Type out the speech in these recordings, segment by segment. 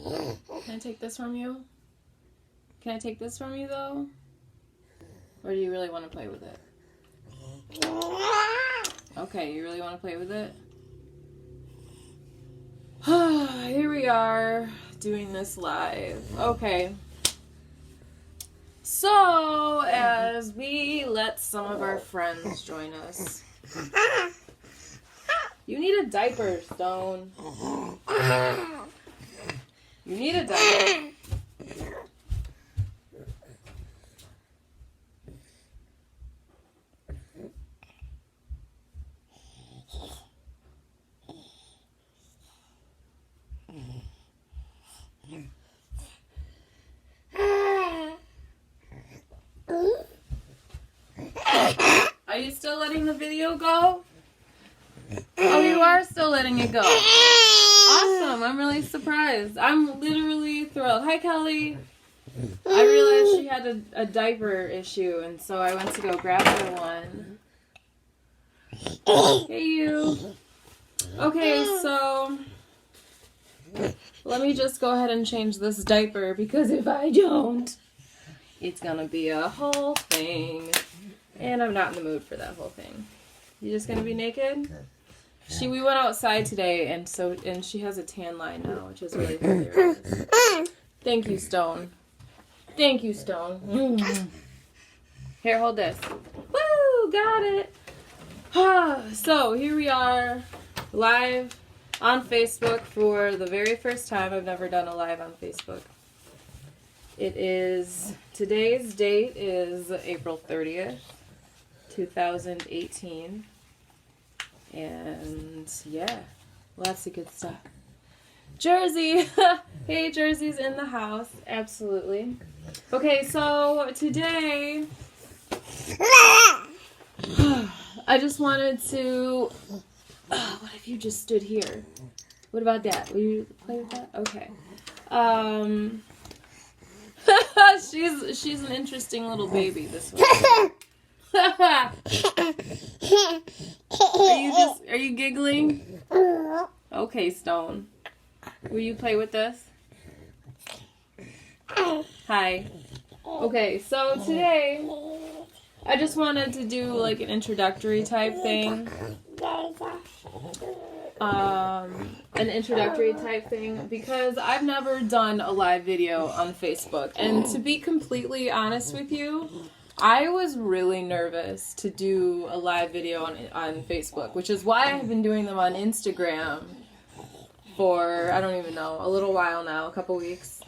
Can I take this from you? Can I take this from you, though? Or do you really want to play with it? Okay, you really want to play with it? Here we are, doing this live. Okay. So, as we let some of our friends join us. You need a diaper, Stone. You need a diaper. Are you still letting the video go? Oh, you are still letting it go. Awesome. I'm really surprised. I'm literally thrilled. Hi, Kelly. I realized she had a diaper issue, and so I went to go grab her one. Hey, you. Okay, so let me just go ahead and change this diaper, because if I don't, it's gonna be a whole thing. And I'm not in the mood for that whole thing. You just gonna be naked? We went outside today, and she has a tan line now, which is really hilarious. Thank you, Stone. Thank you, Stone. Here, hold this. Woo! Got it. So here we are, live on Facebook for the very first time. I've never done a live on Facebook. Today's date is April 30th, 2018. And yeah, lots of good stuff. Jersey! Hey, Jersey's in the house. Absolutely. Okay, so today, I just wanted to... what if you just stood here? What about that? Will you play with that? Okay. She's an interesting little baby, this one. Are you giggling? Okay, Stone. Will you play with this? Hi. Okay, so today I just wanted to do like an introductory type thing. Because I've never done a live video on Facebook. And to be completely honest with you, I was really nervous to do a live video on Facebook, which is why I've been doing them on Instagram for, I don't even know, a little while now, a couple weeks.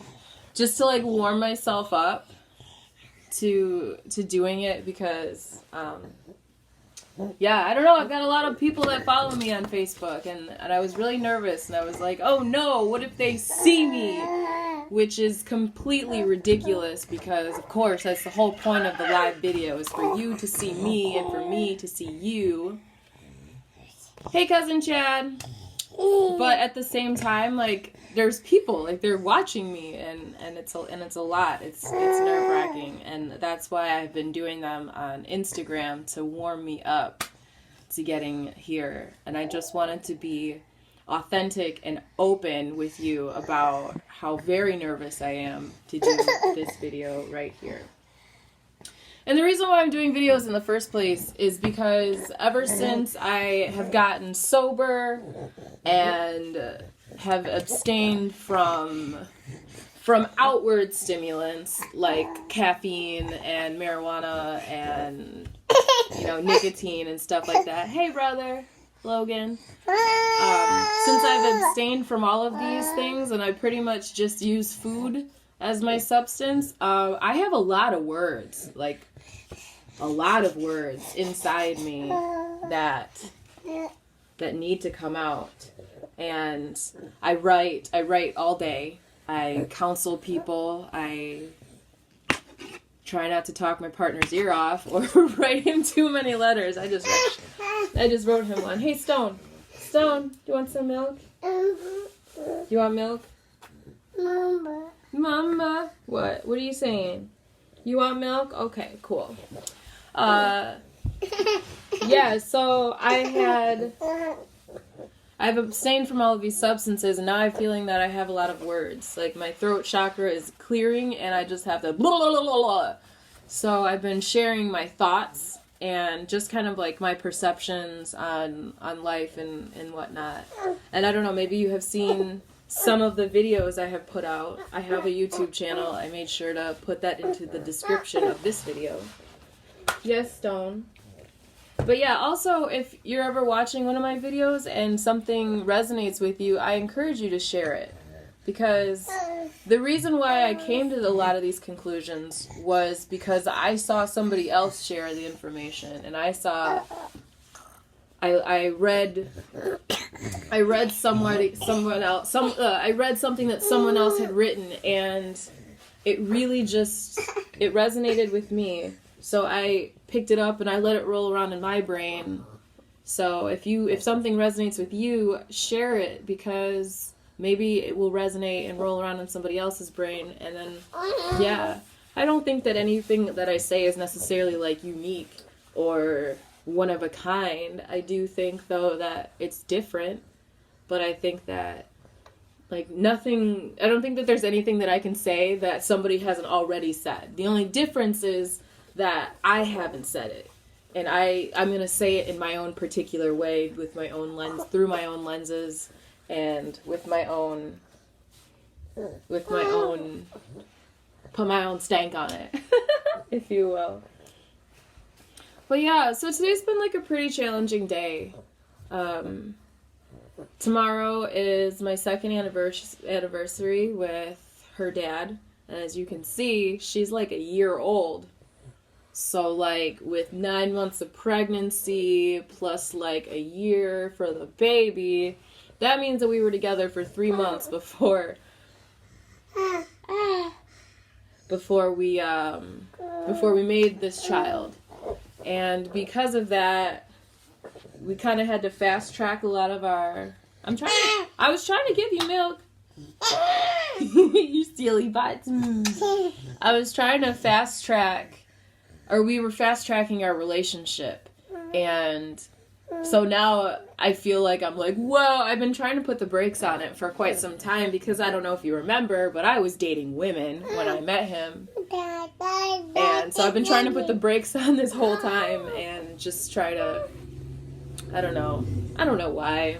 Just to like warm myself up to doing it, because, yeah, I don't know, I've got a lot of people that follow me on Facebook, and I was really nervous, and I was like, oh no, what if they see me? Which is completely ridiculous, because, of course, that's the whole point of the live video, is for you to see me and for me to see you. Hey, Cousin Chad. But at the same time, like, there's people, like, they're watching me, and it's a lot. It's nerve-wracking, and that's why I've been doing them on Instagram, to warm me up to getting here. And I just wanted to be authentic and open with you about how very nervous I am to do this video right here. And the reason why I'm doing videos in the first place is because ever since I have gotten sober and have abstained from outward stimulants like caffeine and marijuana and, nicotine and stuff like that. Hey, brother. Logan. Since I've abstained from all of these things and I pretty much just use food as my substance, I have a lot of words, like a lot of words inside me that need to come out. And I write all day. I counsel people. I try not to talk my partner's ear off or write him too many letters. I just wrote him one. Hey, Stone, do you want some milk? You want milk? Mama. What are you saying? You want milk? Okay, cool. Yeah, so I I've abstained from all of these substances, and now I'm feeling that I have a lot of words. Like, my throat chakra is clearing, and I just have to blah, blah, blah, blah, blah. So I've been sharing my thoughts and just kind of like my perceptions on life and whatnot. And I don't know, maybe you have seen some of the videos I have put out. I have a YouTube channel. I made sure to put that into the description of this video. Yes, Stone. But yeah, also, if you're ever watching one of my videos and something resonates with you, I encourage you to share it. Because the reason why I came to a lot of these conclusions was because I saw somebody else share the information. And I read something that someone else had written, and it really it resonated with me. So I picked it up and I let it roll around in my brain. So if something resonates with you, share it, because maybe it will resonate and roll around in somebody else's brain. And then, yeah, I don't think that anything that I say is necessarily like unique or one of a kind. I do think, though, that it's different, but I think that I don't think that there's anything that I can say that somebody hasn't already said. The only difference is that I haven't said it, and I'm going to say it in my own particular way, with my own lens, through my own lenses, and with my own put my own stank on it, if you will. But yeah, so today's been like a pretty challenging day. Tomorrow is my second anniversary with her dad, and as you can see, she's like a year old. So, like, with 9 months of pregnancy, plus, like, a year for the baby, that means that we were together for 3 months before we made this child. And because of that, we kind of had to fast track a lot of our... I was trying to give you milk. You silly butts. I was trying to we were fast tracking our relationship, and so now I feel like I'm like, whoa, I've been trying to put the brakes on it for quite some time, because I don't know if you remember, but I was dating women when I met him, and so I've been trying to put the brakes on this whole time and just try to, I don't know why.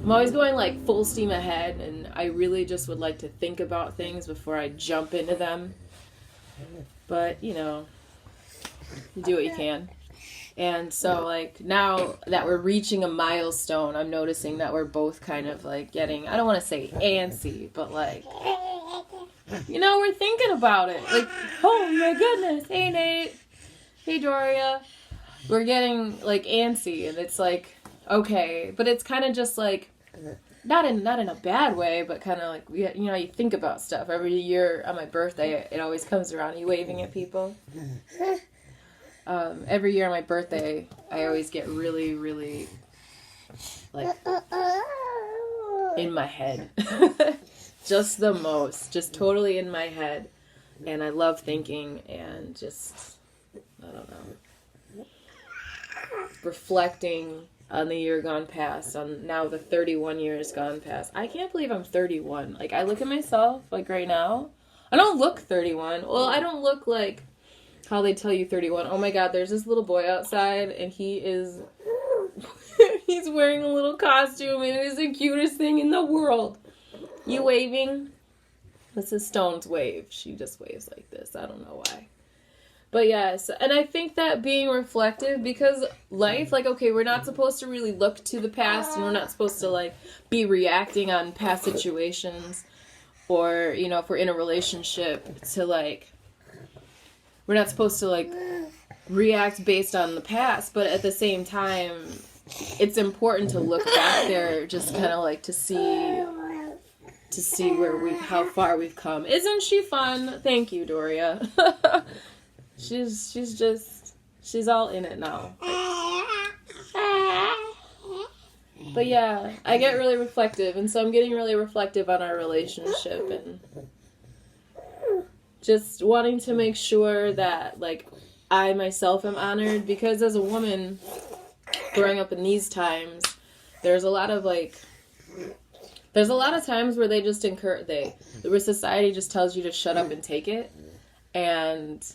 I'm always going like full steam ahead, and I really just would like to think about things before I jump into them, but you know, you do what you can. And so, like, now that we're reaching a milestone, I'm noticing that we're both kind of, like, getting, I don't want to say antsy, but, like, you know, we're thinking about it. Like, oh, my goodness. Hey, Nate. Hey, Doria. We're getting, like, antsy, and it's, like, okay. But it's kind of just, like, not in a bad way, but kind of, like, you know, you think about stuff. Every year on my birthday, it always comes around. Are you waving at people? Every year on my birthday, I always get really, really, like, in my head. Just the most. Just totally in my head. And I love thinking and just, I don't know, reflecting on the year gone past, on now the 31 years gone past. I can't believe I'm 31. Like, I look at myself, like, right now. I don't look 31. Well, I don't look like how they tell you 31. Oh my god, there's this little boy outside, and he's wearing a little costume, and it is the cutest thing in the world. You waving? This is Stone's wave. She just waves like this. I don't know why. But yes, and I think that being reflective, because life, like, okay, we're not supposed to really look to the past, and we're not supposed to, like, be reacting on past situations, or, you know, if we're in a relationship, to, like, we're not supposed to, like, react based on the past, but at the same time, it's important to look back there, just kind of, like, to see how far we've come. Isn't she fun? Thank you, Doria. She's all in it now. But yeah, I get really reflective, and so I'm getting really reflective on our relationship, and just wanting to make sure that, like, I myself am honored, because as a woman growing up in these times, there's a lot of times where they just where society just tells you to shut up and take it. And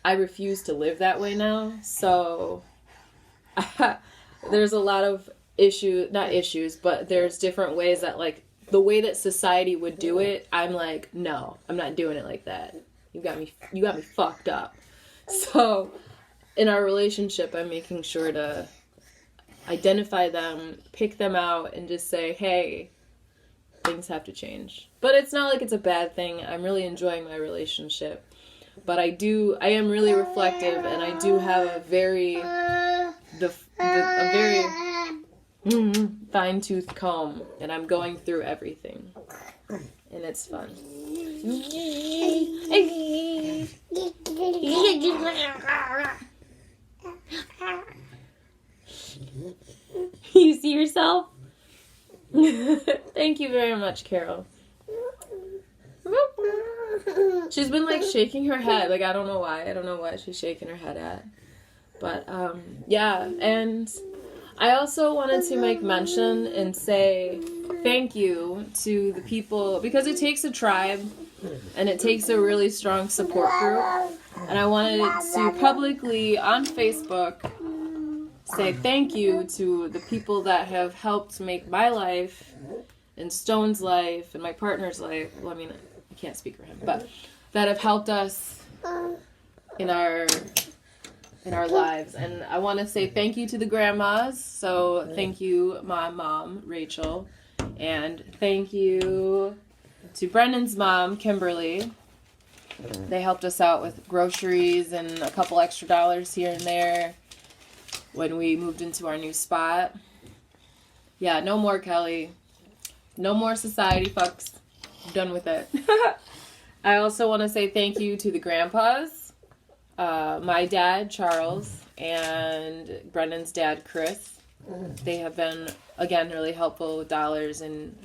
I refuse to live that way now. So there's a lot of not issues, but there's different ways that, like, the way that society would do it, I'm like, no, I'm not doing it like that. You got me fucked up. So in our relationship, I'm making sure to identify them, pick them out, and just say, hey, things have to change. But it's not like it's a bad thing. I'm really enjoying my relationship. But I am really reflective, and I do have a very fine-tooth comb, and I'm going through everything. And it's fun. You see yourself? Thank you very much, Carol. She's been, like, shaking her head. Like, I don't know why she's shaking her head at. But, yeah. And I also wanted to make mention and say thank you to the people, because it takes a tribe and it takes a really strong support group. And I wanted to publicly on Facebook say thank you to the people that have helped make my life and Stone's life and my partner's life. Well, I mean, I can't speak for him, but that have helped us in our lives. And I want to say thank you to the grandmas. So thank you, my mom, Rachel, and thank you to Brendan's mom, Kimberly. They helped us out with groceries and a couple extra dollars here and there when we moved into our new spot. Yeah, no more, Kelly. No more society fucks. Done with it. I also want to say thank you to the grandpas. My dad, Charles, and Brendan's dad, Chris. They have been, again, really helpful with dollars and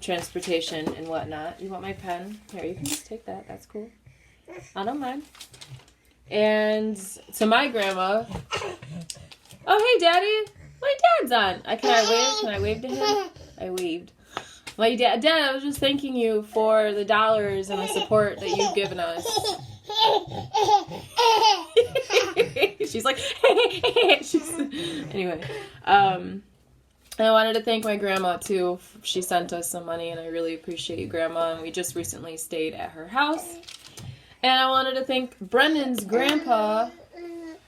transportation and whatnot. You want my pen? Here, you can just take that. That's cool. I don't mind. And to my grandma. Oh, hey, Daddy. My dad's on. Can I wave? Can I wave to him? I waved. My Dad, I was just thanking you for the dollars and the support that you've given us. She's like, anyway. And I wanted to thank my grandma, too. She sent us some money, and I really appreciate you, Grandma. And we just recently stayed at her house. And I wanted to thank Brendan's Grandpa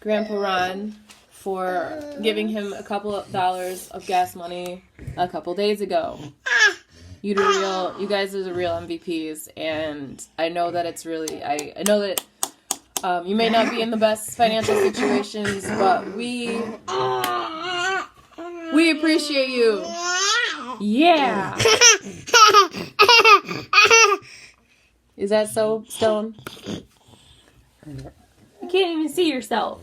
Ron, for giving him a couple of dollars of gas money a couple days ago. You guys are the real MVPs, and I know that it's really, I know that you may not be in the best financial situations, but we appreciate you. Yeah. Is that so, Stone? You can't even see yourself.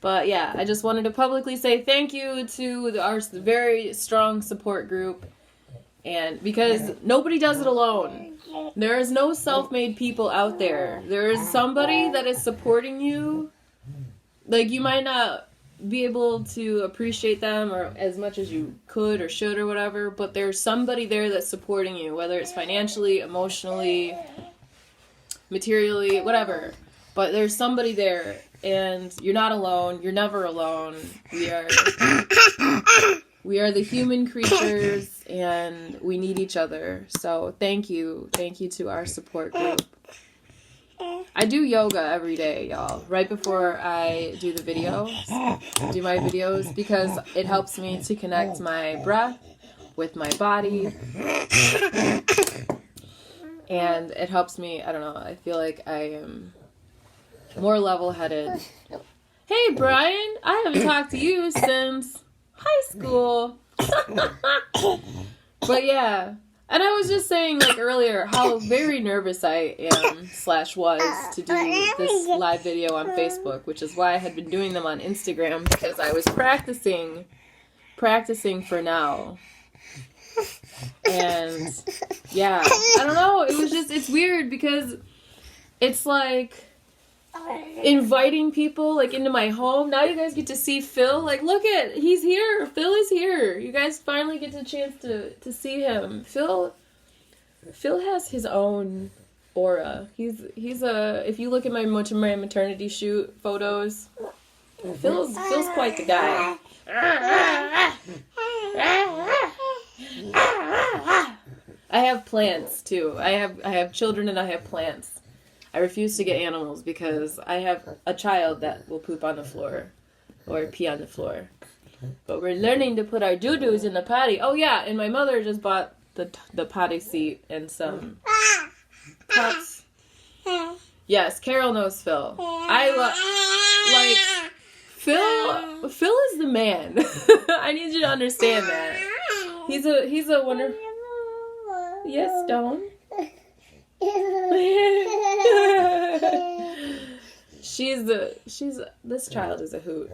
But yeah, I just wanted to publicly say thank you to our very strong support group. And because nobody does it alone. There is no self-made people out there. There is somebody that is supporting you. Like, you might not be able to appreciate them or as much as you could or should or whatever, but there's somebody there that's supporting you, whether it's financially, emotionally, materially, whatever. But there's somebody there, and you're not alone. You're never alone. We are the human creatures, and we need each other. So thank you. Thank you to our support group. I do yoga every day, y'all. Right before I do my videos, because it helps me to connect my breath with my body. And it helps me, I don't know, I feel like I am more level-headed. Hey, Brian, I haven't talked to you since high school. But yeah, and I was just saying, like, earlier, how very nervous I am / was to do this live video on Facebook, which is why I had been doing them on Instagram, because I was practicing for now. And yeah, I don't know, it's weird because it's like, inviting people like into my home. Now you guys get to see Phil. Like, look he's here. Phil is here. You guys finally get the chance to see him. Phil has his own aura. He's if you look at my maternity shoot photos, Phil's quite the guy. I have plants too. I have children and I have plants. I refuse to get animals because I have a child that will poop on the floor or pee on the floor. But we're learning to put our doo-doos in the potty. Oh yeah, and my mother just bought the potty seat and some cups. Yes, Carol knows Phil. Phil is the man. I need you to understand that. He's a wonderful. Yes, Stone. This child is a hoot.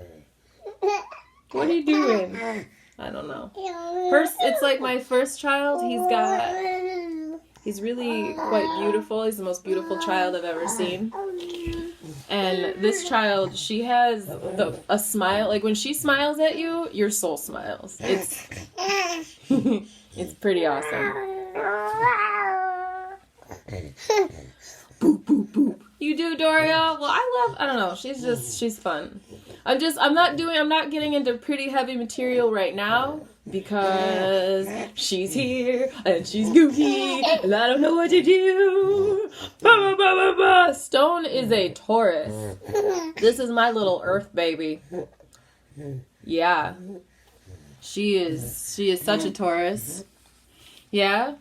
What are you doing? I don't know. It's like my first child. He's really quite beautiful. He's the most beautiful child I've ever seen. And this child, she has a smile. Like when she smiles at you, your soul smiles. It's it's pretty awesome. Boop boop boop. You do, Doria? Well, I don't know. She's fun. I'm not getting into pretty heavy material right now because she's here and she's goofy and I don't know what to do. Bah, bah, bah, bah, bah. Stone is a Taurus. This is my little Earth baby. Yeah. She is such a Taurus. Yeah?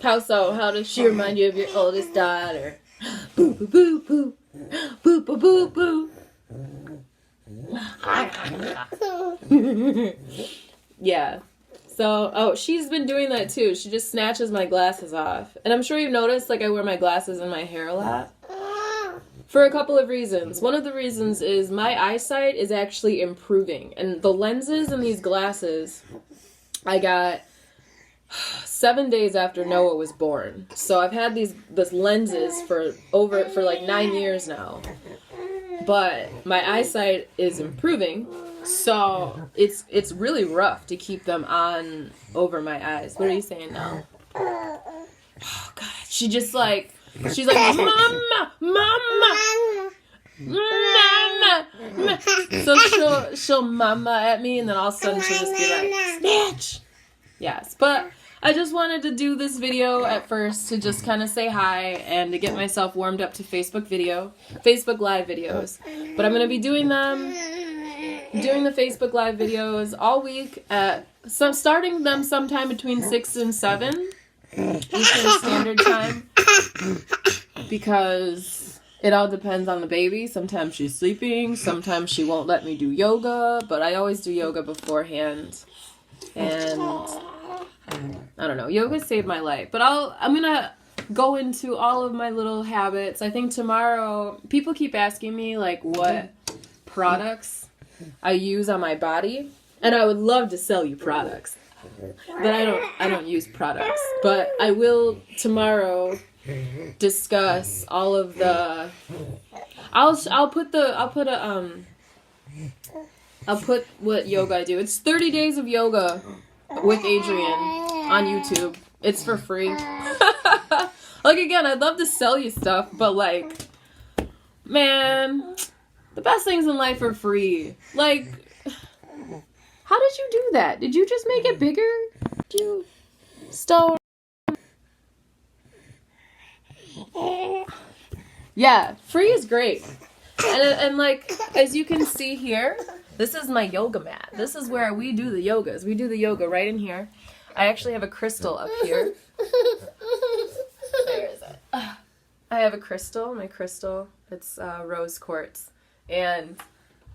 How so? How does she remind you of your oldest daughter? Boo boo boo boo. Boo boo boo boo. Yeah. So, she's been doing that too. She just snatches my glasses off. And I'm sure you've noticed, like, I wear my glasses in my hair a lot. For a couple of reasons. One of the reasons is my eyesight is actually improving. And the lenses in these glasses, I got 7 days after Noah was born. So I've had these lenses for like 9 years now. But my eyesight is improving, so it's really rough to keep them on over my eyes. What are you saying now? Oh God, she's like, mama, mama, mama. So she'll mama at me, and then all of a sudden she'll just be like, snitch. Yes, but I just wanted to do this video at first to just kind of say hi and to get myself warmed up to Facebook Live videos. But I'm going to be doing the Facebook Live videos all week starting them sometime between 6 and 7 Eastern Standard Time because it all depends on the baby. Sometimes she's sleeping, sometimes she won't let me do yoga, but I always do yoga beforehand. And I don't know, yoga saved my life. But I'm gonna go into all of my little habits. I think tomorrow, people keep asking me like what products I use on my body, and I would love to sell you products, but I don't use products. But I will tomorrow discuss all of the. I'll put what yoga I do. It's 30 days of yoga with Adrian on YouTube. It's for free. Like, again, I'd love to sell you stuff, but like, man, the best things in life are free. Like, how did you do that? Did you just make it bigger? Stone? Yeah, free is great. And like, as you can see here, this is my yoga mat. This is where we do the yogas. We do the yoga right in here. I actually have a crystal up here. Where is it? I have a crystal. My crystal, it's rose quartz. And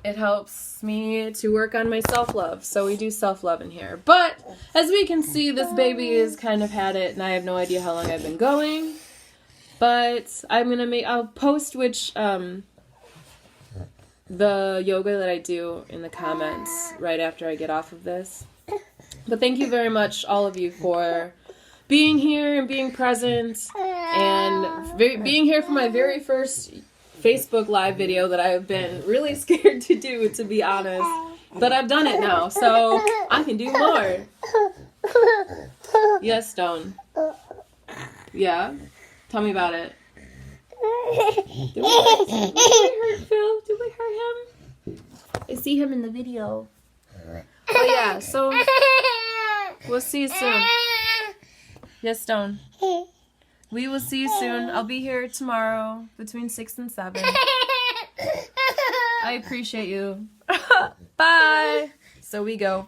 it helps me to work on my self-love. So we do self-love in here. But as we can see, this baby has kind of had it, and I have no idea how long I've been going. But I'll post which the yoga that I do in the comments right after I get off of this. But thank you very much, all of you, for being here and being present and being here for my very first Facebook Live video that I have been really scared to do, to be honest. But I've done it now, so I can do more. Yes, Stone. Yeah? Tell me about it. Did we hurt Phil? Did we hurt him? I see him in the video. Oh yeah, so we'll see you soon. Yes, Stone. We will see you soon. I'll be here tomorrow between 6 and 7. I appreciate you. Bye. So we go.